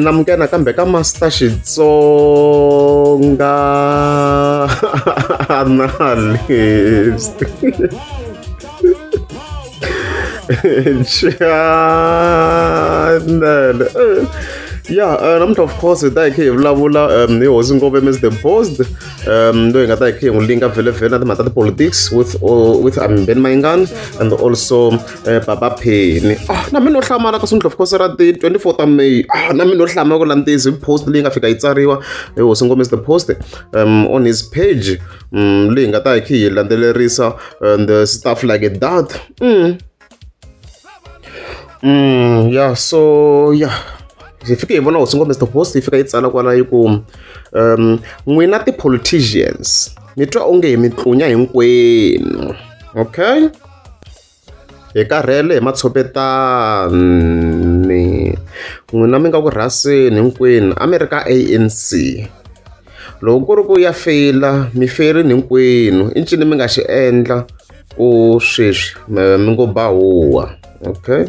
namkena kambe ka master Xitsonga analyst. Channel. Yeah, namuntu of course ta ikhe vulavula hi hosi ngopfu Mr Post loyi nga ta ikhe n'wi linka vhele na timhaka ta politics with Ben Mayengani and also Papa Penny. Na mina no hlamala ka sunhla of course ra ti 24 ta May. Na mina no hlamala ku lantizi post leyi nga fika yi tsariwa hi hosi ngopfu Mr Post on his page leyi nga ta ikhe yi landzelerisa and stuff like that. Yeah, so yeah. Hi fike hi vona hosi ngopfu Mr Post hi fika yi tsala kwala yi ku n'wina ti-politicians mi twa onge hi mi tlunya hinkwenu, okay? Hi karhele hi matshopetani, n'wina mi nga ku rhaseni hinkwenu a mi ri ka ANC. Loko ku ri ku ya feyila mi feyerini hinkwenu i ncini mi nga xi endla ku sweswi mi ngo bahuwa, okay?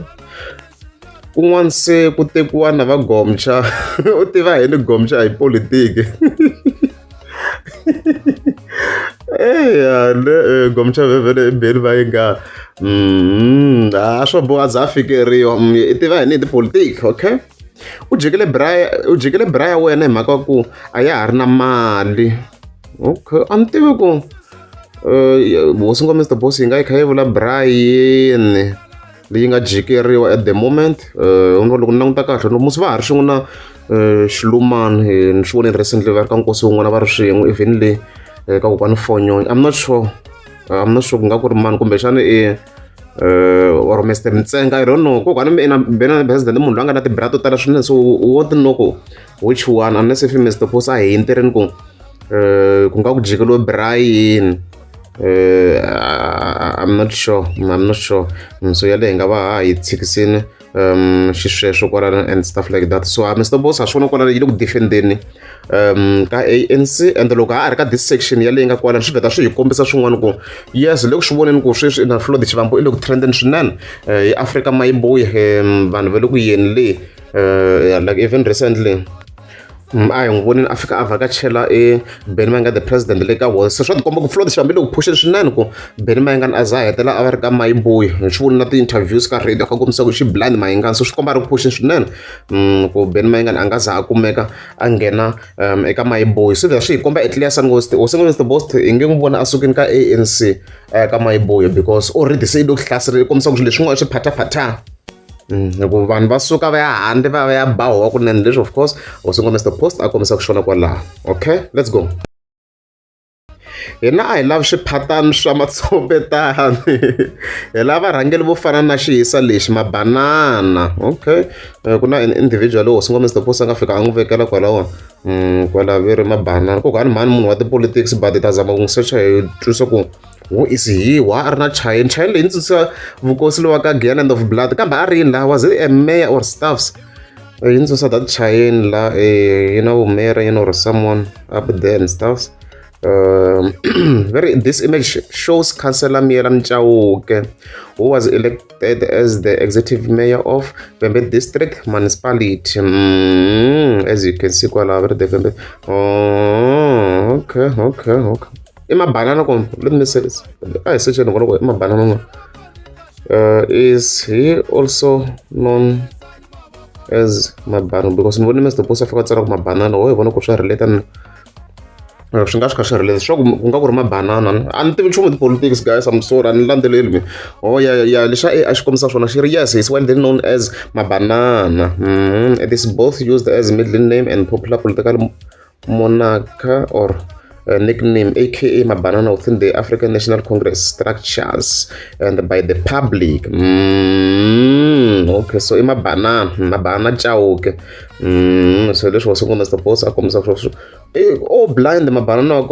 Kun'wana se ku tekiwa na va Gomcha u tiva yini Gomcha hi politiki. Gomcha vhele beni va yi nga swo boha za fikeriwa i tiva yini hi tipolitiki, okay? U jikile bra ya wena hi mhaka ku a ya ha ri na mali, okay? A ni tivi ku hosi ngopfu Mr Boss yi nga yi kha yi vula bra yini leyi nga jikeriwa at the moment. Loko ni languta kahle no musi va ha ri swin'we na xilumani ni swi voneni recently va ri ka nkosi wun'wana va ri swin'we even le ka kokwani Fonyo. I'm not sure ku nga ku ri mani kumbexana or Mr Mtsenga, I don't know. Kokwani bena president munhu loyi a nga na tibra to tala swinene, so u won't know which one unless if Mr Post a hinterini ku nga ku jikeliwe bra yini. I'm not sure. So yale hi nga va ha hi tshikisini xisweswo kwalano and stuff like that. So Mr Boss ha swona kwalano yi le ku defendeni ka ANC, and loko ha ri ka this section yale yi nga kwalano swi vheta swi hi kombisa swin'wana ku yes le ku swi voneni ku sweswi na Florida Xivambo i le ku trendeni swinene hi Africa mayiboyi vanhu va le ku yeni le like even recently a hi n'wi vonini a fika a vhakachela Ben Mayengani the president le ka wona. Se swa tikomba ku Florida Xivambo le ku phusheni swinene ku Ben Mayengani a za hetela a va ri ka mayiboyi. Hi swi voni na ti-interviews ka radio ka kombisa ku xi blind Mayengani, so swi komba a ri ku phusheni swinene ku Ben Mayengani a nga za a kumeka a nghena eka mayiboyi. Swi vhela swi hi komba etliasani hosi Mr Boss hi nge n'wi vona a sukeni ka ANC ka mayiboyi because already se yi le ku hlaserile kombisa ku swilo leswin'wana swi phataphatha. Loko vanhu va suka va ya handle va ya bahuwa kunene, leswi of course hosi ngopfu Mr Post a kombisa ku xona kwalaho. Okay, let's go. Hina a hi lavi swiphatani swa matshopetani, hi lava rhangeli vo fana na xiyisa lexi mabanana, okay? Ku na individual hosi ngopfu Mr Post a nga fika a n'wi vekela kwalaho kwala ve ri mabanana. Kokwani mani munhu wa tipolitics but hi ta zama ku n'wi searcha hi twisa ku who is he, wa a ri na chayeni leyi ni tsundzuxa vukosi lowa ka Land of Blood, kambe a ri yini laha, was it a mayor or staffs? Yi ni tsundzuxa that chayeni la mayor or someone up there and stuffs. This image shows Councillor Mielan Chauke, who was elected as the executive mayor of Vembe District Municipality. As you can see, okay. In my banana, let me say this. I search in my banana. Is he also known as my banana? Because when Mr. Post I forgot my banana, oh, I want to share related. Swi nga swi related. Sure, ku nga ku ri mabanana. A ni tivi nchumu hi politics, guys. I'm sorry, a ni landzeleli mi. Oh yeah. Leswi a xi kombisa swona xi ri yes, he's widely known as Mabanana. It is both used as middle name and popular political monarch or nickname, aka Mabanana, within the African National Congress structures and by the public. Okay, so Mabana Chauke. So this was Mr. Post. I come oh, blind Mabanana.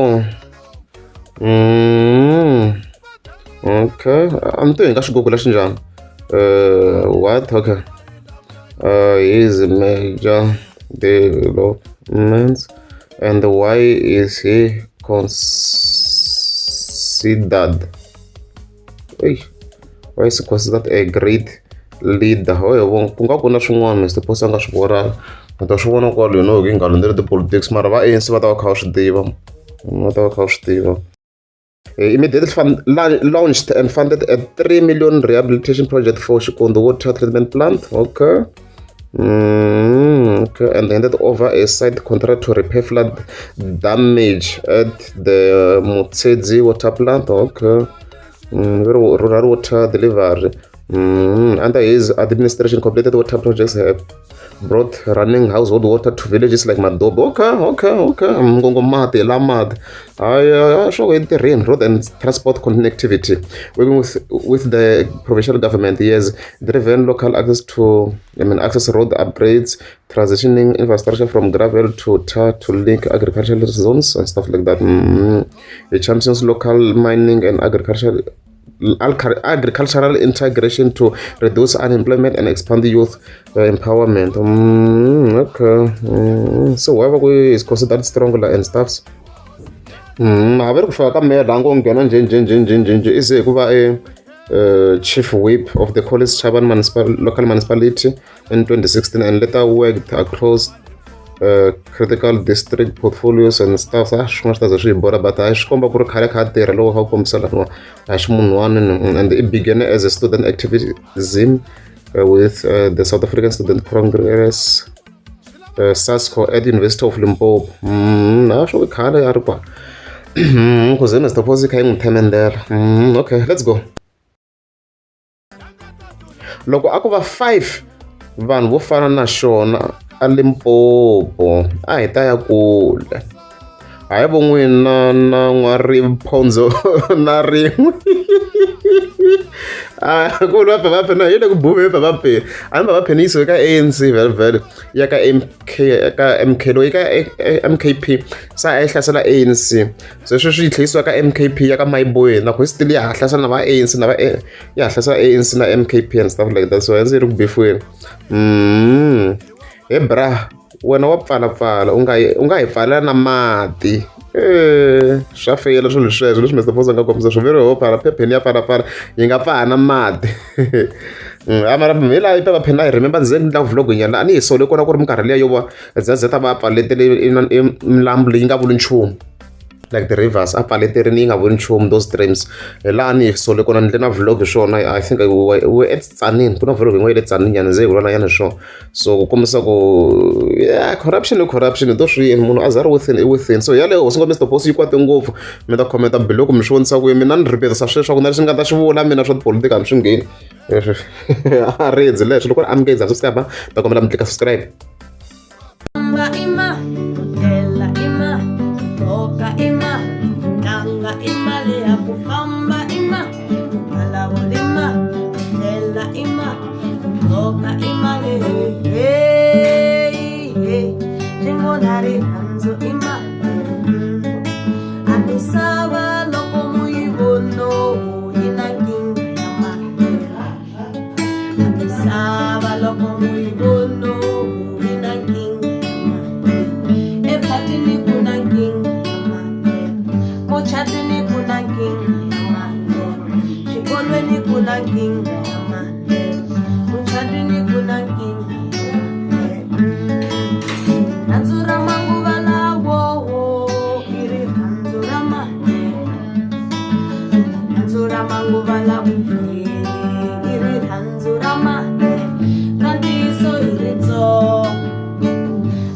Okay, I'm doing. I should Google John. What? Okay. Is major developments. And why is he considered why is considered a great leader? Ku nga ku na swin'wana Mr Boss a nga swi vulaka u ta swi vona kwalo hi nga landzeli ti-politics mara va ANC va ta va kha va swi tiva va ta va kha va swi tiva. Immediately launched and funded a 3 million rehabilitation project for Shikondo water treatment plant. Okay. Okay, and handed over a site contract to repair flood damage at the Mutsedzi water plant. Okay. Rural water delivery. Under his administration, completed water projects have brought running household water to villages like Madobo. Okay. Ngongomati, Lamad. I show the rain, road and transport connectivity. Working with the provincial government, he has driven local access road upgrades, transitioning infrastructure from gravel to tar to link agricultural zones and stuff like that. It champions local mining and agricultural integration to reduce unemployment and expand youth empowerment. So whoever is considered stronger and stuffs. Haveri kufaka ka mayor la ngo nghena nje ize kuba chief whip of the College Chaban local municipality in 2016 and later worked across critical district portfolios and stuff. Swin'wana swi ta ze swi hi bora but a swi komba ku ri khale kha tirha loko kha ku kombisa laniwa a xi munhuwana and it began as a student activism with the South African Student Congress SASCO at University of Limpopo. Na swo khale a ri kwa kuze Mr Boss kha yi n'wi themendela. Okay, let's go. Loko a ku va 5 vanhu vo fana na xona a Limpopo a hi ta ya kule a hi vo n'wina na n'waripondzo na rin'we ku ri vaphe na hi le ku buve vaphe a ni vaphe ni yisiwe ka ANC vhele ya ka MK loyi ka MKP sa a yi hlasela ANC so sweswi yi tlhisiwa ka MKP ya ka Mayiboy na ku still ya hlasela na va ANC na ya hlasela ANC na MKP and stuff like that so ANC yi ri ku befweni. Hey bra, wena wa pfalapfala u nga hi pfalela na mati swa feyela swilo sweswo leswi Mr Boss a nga kombisa swo veri ho phala phepheni ya pfalapfala yi nga pfala na mati mara hi laha yi ta va phela hi remember ndzeni la vlog nyana a ni hi sole kona ku ri minkarhi liya yo va zazeta va pfaletele milambu leyi nga vuli nchumu like the rivers a pfaleterini yi nga vuli nchumu those streams laha ni hi sole kona ni ndle na vlog hi swona I think we at Tsanini ku na vlog yin'we ya le Tsanini nyana ze hi vula yana hi swona so ku kombisa ku corruption to swi munhu a zari within so yaleyo swi ngo Mr Boss yi kwate ngopfu mi ta khomenta biloko mi swi vonisa ku mina ni ripetisa sweswo ku na leswi ni nga ta swi vula mina swa tipolotiki a ni swi ngheni a ridzi leswo loko ri amukeli za subscribe ta kombela mi klika subscribe.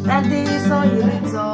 Radiso irito